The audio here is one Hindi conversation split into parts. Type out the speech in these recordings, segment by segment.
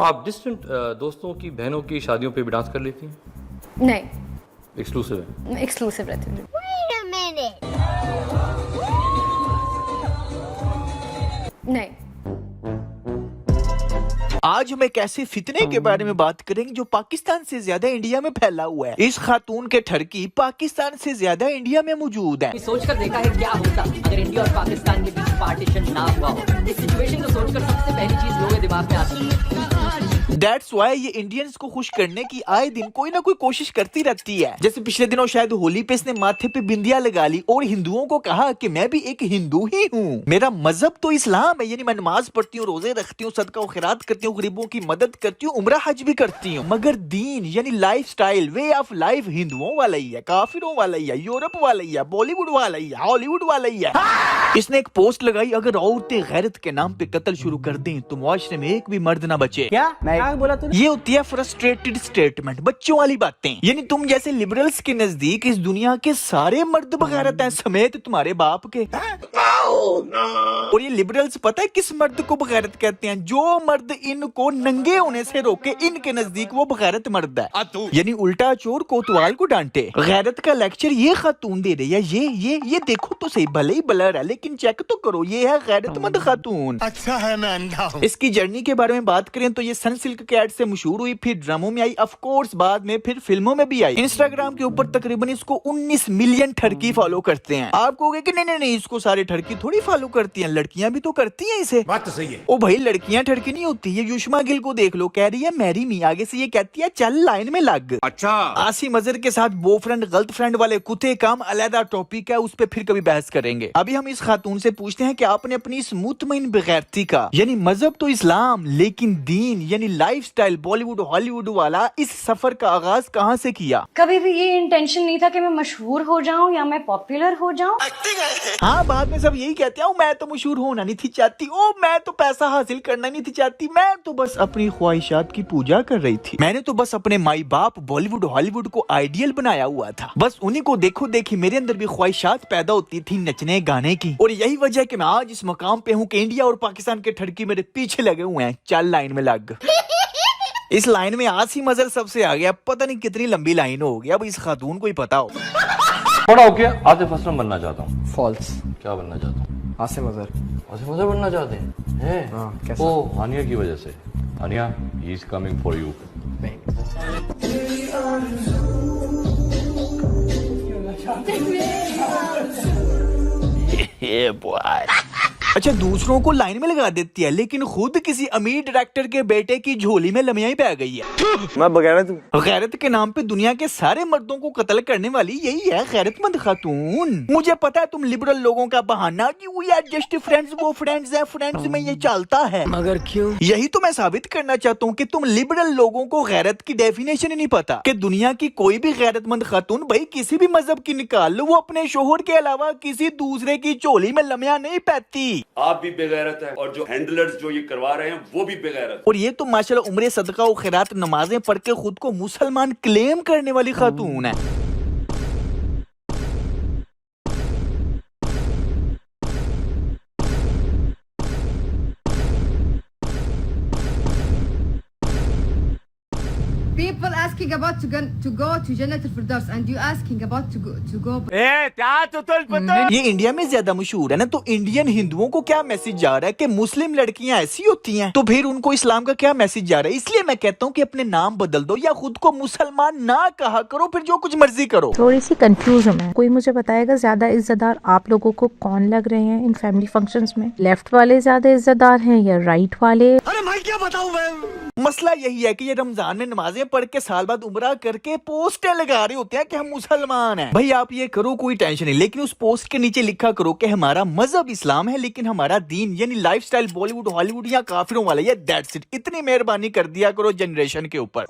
आप डिस्टेंट दोस्तों की बहनों की शादियों पे भी डांस कर लेती हैं? नहीं, एक्सक्लूसिव है। एक्सक्लूसिव रहती हूँ। नहीं। आज हम एक ऐसे फितने के बारे में बात करेंगे जो पाकिस्तान से ज्यादा इंडिया में फैला हुआ है। इस खातून के ठरकी पाकिस्तान से ज्यादा इंडिया में मौजूद है। सोचकर देखा है क्या होता अगर इंडिया और पाकिस्तान के बीच पार्टीशन ना हुआ हो। इस सिचुएशन को सोचकर सबसे पहली चीज लोगों के दिमाग में आती है। That's why ये इंडियंस को खुश करने की आए दिन कोई ना कोई कोशिश करती रहती है। जैसे पिछले दिनों शायद होली पे इसने माथे पे बिंदिया लगा ली और हिंदुओं को कहा कि मैं भी एक हिंदू ही हूँ, मेरा मजहब तो इस्लाम है, यानी मैं नमाज पढ़ती हूँ, रोजे रखती हूँ, सदका खैरात करती हूँ, गरीबों की मदद करती हूँ, उम्रा हज भी करती हूँ, मगर दीन यानी life style, way of life हिंदुओं वाला ही है, काफिरों वाला ही है, यूरोप वाला ही है, बॉलीवुड वाला ही है, हॉलीवुड वाला ही है। इसने एक पोस्ट लगाई, अगर औरतें गैरत के नाम पे कत्ल शुरू कर दें तो मुआशरे में एक भी मर्द ना बचे। क्या बोला तूने? ये होती है फ्रस्ट्रेटेड स्टेटमेंट, बच्चों वाली बातें। यानी तुम जैसे लिबरल्स के नजदीक इस दुनिया के सारे मर्द बगैरत हैं, समेत तुम्हारे बाप के। और ये लिबरल्स पता है किस मर्द को बगैरत कहते हैं? जो मर्द इनको नंगे होने से रोके, इनके नजदीक वो बगैरत मर्द है। यानी उल्टा चोर कोतवाल को डांटे। गैरत का लेक्चर ये खातून दे रही है। ये देखो तो सही, भले ही ब्लर है लेकिन चेक तो करो, ये है गैरतमंद खातून। अच्छा है मैं अंधा हूँ। इसकी जर्नी के बारे में बात करें तो ये सनसिल्क कैट से मशहूर हुई, फिर ड्रामों में आई, ऑफ कोर्स बाद में फिर फिल्मों में भी आई। इंस्टाग्राम के ऊपर तकरीबन इसको 19 मिलियन ठरकी फॉलो करते हैं। आप कहोगे कि नहीं इसको सारे ठरकी थोड़ी फॉलो करती हैं, लड़कियां भी तो करती हैं इसे। बात तो सही है। ओ भाई, लड़कियां ठरकी नहीं होती। ये युष्मा गिल को देख लो, कह रही है मैरी मी, आगे से ये कहती है चल लाइन में लग। अच्छा, आसिम अजहर के साथ बॉयफ्रेंड गर्ल फ्रेंड वाले कुत्ते काम अलग टॉपिक है, उस पर फिर कभी बहस करेंगे। अभी हम इस खातून से पूछते हैं कि आपने अपनी इस मुतमईन बेगैरती का, यानी मजहब तो इस्लाम लेकिन दीन यानी लाइफस्टाइल बॉलीवुड हॉलीवुड वाला, इस सफर का आगाज कहाँ से किया? कभी भी ये इंटेंशन नहीं था कि मैं मशहूर हो जाऊं या मैं पॉपुलर हो जाऊं। हाँ, बाद में सब यही कहते हैं, मैं तो मशहूर होना नहीं थी चाहती, ओ मैं तो पैसा हासिल करना नहीं थी चाहती, मैं तो बस अपनी ख्वाहिशात की पूजा कर रही थी, मैंने तो बस अपने माई बाप बॉलीवुड हॉलीवुड को आइडियल बनाया हुआ था, बस उन्हीं को देखो देखी मेरे अंदर भी ख्वाहिशात पैदा होती थी नचने गाने की। और यही वजह है कि मैं आज इस मकाम पे हूँ कि इंडिया और पाकिस्तान के ठरकी मेरे पीछे लगे हुए हैं, चल लाइन में लग। इस लाइन में आसिम अजहर सबसे आ गया, पता नहीं कितनी लंबी लाइन होगी, अब इस खातून को ही पता हो। बड़ा होके आतिफ असलम बनना चाहता हूँ। फॉल्स। क्या बनना चाहता हूँ? आसिम अजहर। आसिफ अजहर बनना चाहते हैं? हाँ, कैसा? ओ हानिया की वजह से। Hania, he is coming for you. अच्छा, दूसरों को लाइन में लगा देती है लेकिन खुद किसी अमीर डायरेक्टर के बेटे की झोली में लमियाई पै गई है। मैं बगैरत हूँ। गैरत के नाम पे दुनिया के सारे मर्दों को कत्ल करने वाली यही है गैरतमंद खातून। मुझे पता है तुम लिबरल लोगों का बहाना कि वी आर जस्ट फ्रेंड्स, वो फ्रेंड्स है, फ्रेंड्स में ये चलता है, मगर क्यों? यही तो मैं साबित करना चाहता हूँ कि तुम लिबरल लोगों को गैरत की डेफिनेशन ही नहीं पता कि दुनिया की कोई भी गैरतमंद खातून, भाई किसी भी मजहब की निकाल लो, वो अपने शोहर के अलावा किसी दूसरे की झोली में लमिया नहीं पैती। आप भी बेगैरत हैं और जो हैंडलर्स जो ये करवा रहे हैं वो भी बेगैरत। और ये तो माशाल्लाह उम्रे सदका और खैरात नमाजें पढ़ के खुद को मुसलमान क्लेम करने वाली खातून है। People asking about to go to Jannat al-Firdaus and you asking about to go. ये इंडिया में ज्यादा मशहूर है ना, तो इंडियन हिंदुओं को क्या मैसेज जा रहा है कि मुस्लिम लड़कियां ऐसी होती हैं, तो फिर उनको इस्लाम का क्या मैसेज जा रहा है? इसलिए मैं कहता हूँ कि अपने नाम बदल दो या खुद को मुसलमान ना कहा करो, फिर जो कुछ मर्जी करो। थोड़ी सी कंफ्यूज हूँ मैं, कोई मुझे बताएगा ज्यादा इज्जतदार आप लोगों को कौन लग रहे हैं इन फैमिली फंक्शंस में? लेफ्ट वाले ज्यादा इज्जतदार हैं या राइट वाले? अरे मैं क्या बताऊँ मैं? मसला यही है कि ये रमजान में नमाजें पढ़ के साल बाद उम्रा करके पोस्टर लगा रहे होते हैं कि हम मुसलमान हैं। भाई आप ये करो, कोई टेंशन नहीं, लेकिन उस पोस्ट के नीचे लिखा करो कि हमारा मजहब इस्लाम है लेकिन हमारा दीन यानी लाइफस्टाइल बॉलीवुड हॉलीवुड या काफिरों वाला, ये दैट्स इट। इतनी मेहरबानी कर दिया करो जनरेशन के ऊपर,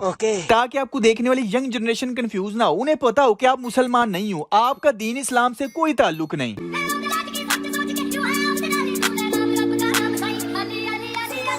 ताकि आपको देखने वाली यंग जनरेशन कंफ्यूज ना हो, उन्हें पता हो कि आप मुसलमान नहीं हो, आपका दीन इस्लाम से कोई ताल्लुक नहीं।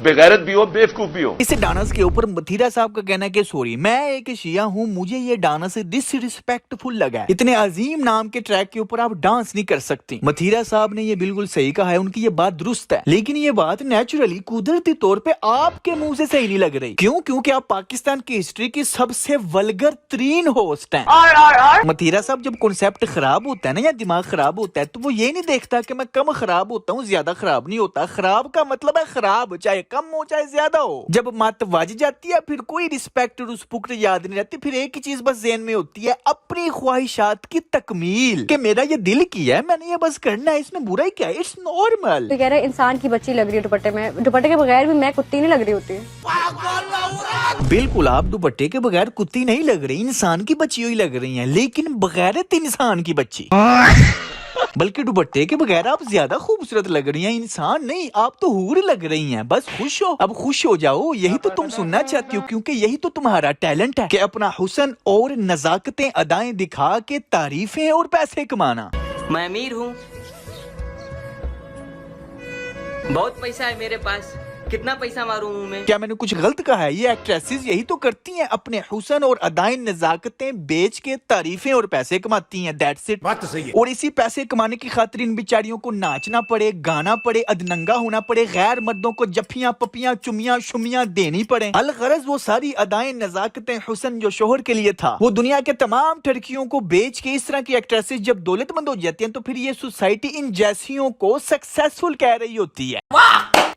बेगैरत भी हो, बेवकूफ भी हो। इस डांस के ऊपर मथीरा साहब का कहना है कि सॉरी, मैं एक शिया हूँ, मुझे ये डांस डिसरिस्पेक्टफुल लगा है। इतने अजीम नाम के ट्रैक के ऊपर आप डांस नहीं कर सकती। मथीरा साहब ने ये बिल्कुल सही कहा है, उनकी ये बात दुरुस्त है, लेकिन ये बात नेचुरली कुदरती तौर पे आपके मुंह से सही नहीं लग रही। क्यों? क्योंकि आप पाकिस्तान की हिस्ट्री की सबसे वल्गर तरीन होस्ट हैं। मथीरा साहब, जब कॉन्सेप्ट खराब होता है ना या दिमाग खराब होता है, तो वो ये नहीं देखता कि मैं कम खराब होता हूँ, ज्यादा खराब नहीं होता। खराब का मतलब है खराब, चाहे कम हो चाहे ज्यादा हो। जब मत वाज जाती है, फिर कोई रिस्पेक्ट रुस्पुक्ट याद नहीं रहती, फिर एक ही चीज बस ज़हन में होती है, अपनी ख्वाहिशात की तकमील। कि मेरा ये दिल किया है, मैंने ये बस करना है, इसमें बुरा ही क्या है, इट्स नॉर्मल। तो कह रहे हैं इंसान की बच्ची लग रही है दुपट्टे में, दुपट्टे के बगैर भी मैं कुत्ती नहीं लग रही होती। बिल्कुल, आप दुपट्टे के बगैर कुत्ती नहीं लग रही, इंसान की बच्ची हुई लग रही हैं, लेकिन बगैरत इंसान की बच्ची। बल्कि दुपट्टे के बगैर आप ज्यादा खूबसूरत लग रही हैं, इंसान नहीं, आप तो हूर लग रही हैं। बस खुश हो, अब खुश हो जाओ, यही तो तुम सुनना चाहती हो, क्योंकि यही तो तुम्हारा टैलेंट है कि अपना हुस्न और नजाकतें अदाएं दिखा के तारीफें और पैसे कमाना। मैं अमीर हूँ, बहुत पैसा है मेरे पास, कितना पैसा मारूं मुंह में? क्या मैंने कुछ गलत कहा है? ये एक्ट्रेसेस यही तो करती हैं, अपने हुस्न और अदाएं नजाकतें बेच के तारीफें और पैसे कमाती हैं। दैट्स इट, बात तो सही है। और इसी पैसे कमाने की खातिर इन बेचारियों को नाचना पड़े, गाना पड़े, अधनंगा होना पड़े, गैर मर्दों को जफ्फियां पपियां चुमियां शुमियां देनी पड़े। अलगरज वो सारी अदाएं नजाकतें हुस्न जो शोहर के लिए था, वो दुनिया के तमाम ठरकियों को बेच के इस तरह की एक्ट्रेसेस जब दौलतमंद हो जाती हैं, तो फिर ये सोसाइटी इन जैसियों को सक्सेसफुल कह रही होती है।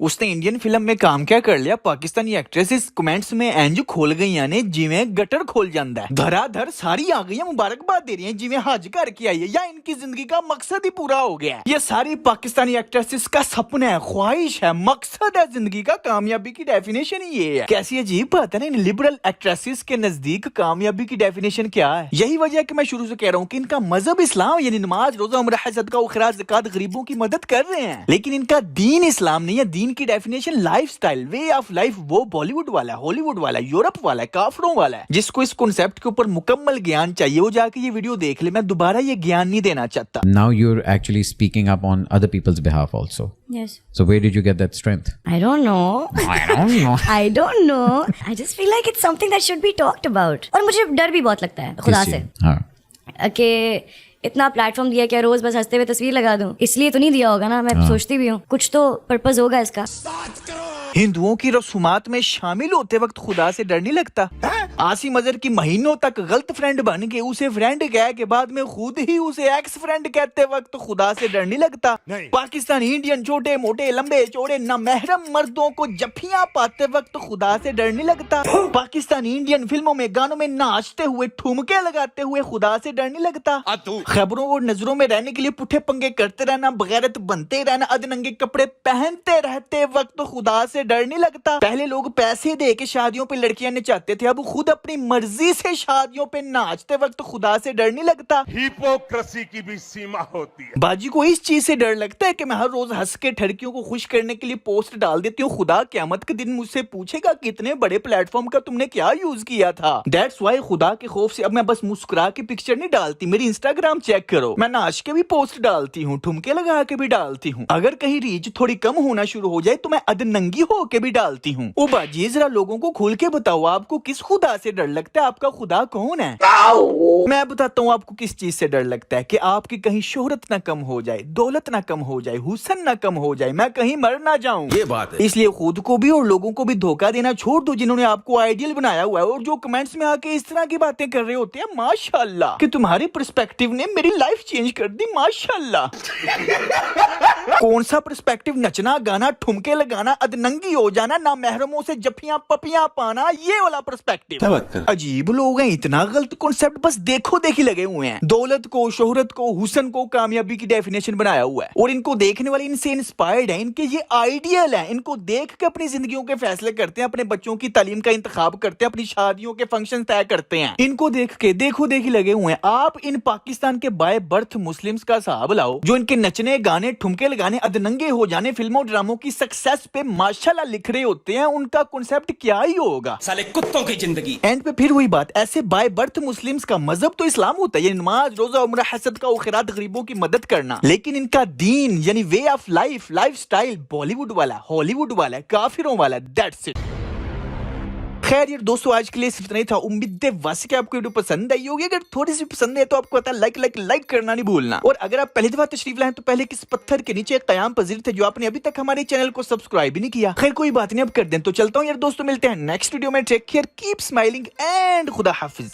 उसने इंडियन फिल्म में काम क्या कर लिया, पाकिस्तानी एक्ट्रेसेस कमेंट्स में एंज खोल गई ने जिवें गटर खोल जाता है। धराधर सारी आ गई, मुबारकबाद दे रही हैं जिवें हज करके आई है, या इनकी जिंदगी का मकसद ही पूरा हो गया है। ये सारी पाकिस्तानी एक्ट्रेसेस का सपना है, ख्वाहिश है, मकसद है जिंदगी का। कामयाबी की डेफिनेशन ही ये है। कैसी अजीब बात है ना, इन लिबरल एक्ट्रेसेस के नजदीक कामयाबी की डेफिनेशन क्या है? यही वजह है कि मैं शुरू से कह रहा हूँ कि इनका मजहब इस्लाम, यानी नमाज रोजा उम्रा हज सदका व खिरात ज़कात गरीबों की मदद कर रहे हैं, लेकिन इनका दीन इस्लाम नहीं है। दीन की definition lifestyle, way of life, वो बॉलीवुड वाला, हॉलीवुड वाला, यूरोप वाला, काफरों वाला है। जिसको इस कॉन्सेप्ट के ऊपर मुकम्मल ज्ञान चाहिए, वो जाके ये वीडियो देख ले। मैं दोबारा ये ज्ञान नहीं देना चाहता। Now you're actually speaking up on other people's behalf also. Yes. So where did you get that strength? I don't know. I don't know. I don't know. I just feel like it's something that should be talked about. और मुझे डर भी बहुत लगता है खुदा से, हाँ. कि इतना प्लेटफॉर्म दिया क्या रोज बस हंसते हुए तस्वीर लगा दूं, इसलिए तो नहीं दिया होगा ना। मैं सोचती भी हूँ कुछ तो पर्पस होगा इसका। हिंदुओं की रसूमात में शामिल होते वक्त खुदा से डर नहीं लगता? आसिम अजहर की महीनों तक गलत फ्रेंड बन के उसे फ्रेंड कह के बाद में खुद ही उसे एक्स फ्रेंड कहते वक्त खुदा से डर नहीं लगता? पाकिस्तानी इंडियन छोटे मोटे लंबे चौड़े नामहरम मर्दों को जफ्फियां पाते वक्त खुदा से डर नहीं लगता? पाकिस्तानी इंडियन फिल्मों में गानों में नाचते हुए ठुमके लगाते हुए खुदा से डर नहीं लगता? खबरों और नजरों में रहने के लिए पुठे पंगे करते रहना, बगैरत बनते रहना, अधनंगे कपड़े पहनते रहते वक्त खुदा से डर नहीं लगता? पहले लोग पैसे दे के शादियों पे लड़कियां नचाते थे, अब खुद अपनी मर्जी से शादियों पे नाचते वक्त खुदा से डर नहीं लगता? हिपोक्रेसी की भी सीमा होती है। बाजी को इस चीज से डर लगता है कि मैं हर रोज हंस के ठरकियों को खुश करने के लिए पोस्ट डाल देती हूँ, खुदा क़यामत के दिन मुझसे पूछेगा कि इतने बड़े प्लेटफॉर्म का तुमने क्या यूज किया था। दैट्स वाई खुदा के खौफ से अब मैं बस मुस्कुरा के पिक्चर नहीं डालती। मेरी इंस्टाग्राम चेक करो, मैं नाच के भी पोस्ट डालती हूँ, ठुमके लगा के भी डालती हूँ। अगर कहीं रीच थोड़ी कम होना शुरू हो जाए तो मैं अधनंगी हो के भी डालती हूँ। ओ बाजी, जरा लोगों को खुल के बताओ, आपको किस खुदा से डर लगता है? आपका खुदा कौन है? मैं बताता हूँ आपको किस चीज से डर लगता है, कि आपकी कहीं शोहरत ना कम हो जाए, दौलत ना कम हो जाए, हुस्न ना कम हो जाए, मैं कहीं मर ना जाऊं। ये बात है। इसलिए खुद को भी और लोगों को भी धोखा देना छोड़ दो, जिन्होंने आपको आइडियल बनाया हुआ है और जो कमेंट्स में आके इस तरह की बातें कर रहे होते हैं। माशाल्लाह कि तुम्हारी पर्सपेक्टिव ने मेरी लाइफ चेंज कर दी, माशाल्लाह। कौन सा पर्सपेक्टिव? नचना गाना ठुमके लगाना, अधनंगी हो जाना, ना महरमों से जफ्फियां पपियां पाना, ये वाला पर्सपेक्टिव। अजीब लोग हैं, इतना गलत कॉन्सेप्ट बस देखो देखी लगे हुए हैं। दौलत को, शोहरत को, हुस्न को कामयाबी की डेफिनेशन बनाया हुआ है और इनको देखने वाले इनसे इंस्पायर्ड है, इनके ये आइडियल है। इनको देख के अपनी जिंदगियों के फैसले करते हैं, अपने बच्चों की तालीम का इंतखाब करते हैं, अपनी शादियों के फंक्शन तय करते हैं। इनको देख के देखो देखी लगे हुए हैं। आप इन पाकिस्तान के बाय बर्थ मुस्लिम्स का हिसाब लाओ, जो इनके नचने गाने ठुमके लगाने, अधनंगे हो जाने, फिल्मों ड्रामों की सक्सेस पे माशा माशाल्लाह लिख रहे होते हैं, उनका कॉन्सेप्ट क्या ही होगा, साले कुत्तों की जिंदगी। एंड पे फिर वही बात, ऐसे बाय बर्थ मुस्लिम्स का मजहब तो इस्लाम होता है, नमाज रोजा उम्रा हसद का खैरात गरीबों की मदद करना, लेकिन इनका दीन यानी way of life life style Bollywood वाला, हॉलीवुड वाला, काफिरों वाला। That's it. खैर यार दोस्तों, आज के लिए सिर्फ इतना ही था। उम्मीद है वैसे कि आपको वीडियो पसंद आई होगी। अगर थोड़ी सी पसंद है तो आपको पता लाइक करना नहीं भूलना। और अगर आप पहली दफा तशरीफ लाए तो पहले किस पत्थर के नीचे कयाम पजीर थे जो आपने अभी तक हमारे चैनल को सब्सक्राइब भी नहीं किया। खैर कोई बात नहीं, अब कर दें। तो चलता हूँ यार दोस्तों, मिलते हैं नेक्स्ट वीडियो में। Take care, keep smiling and खुदा हाफिज।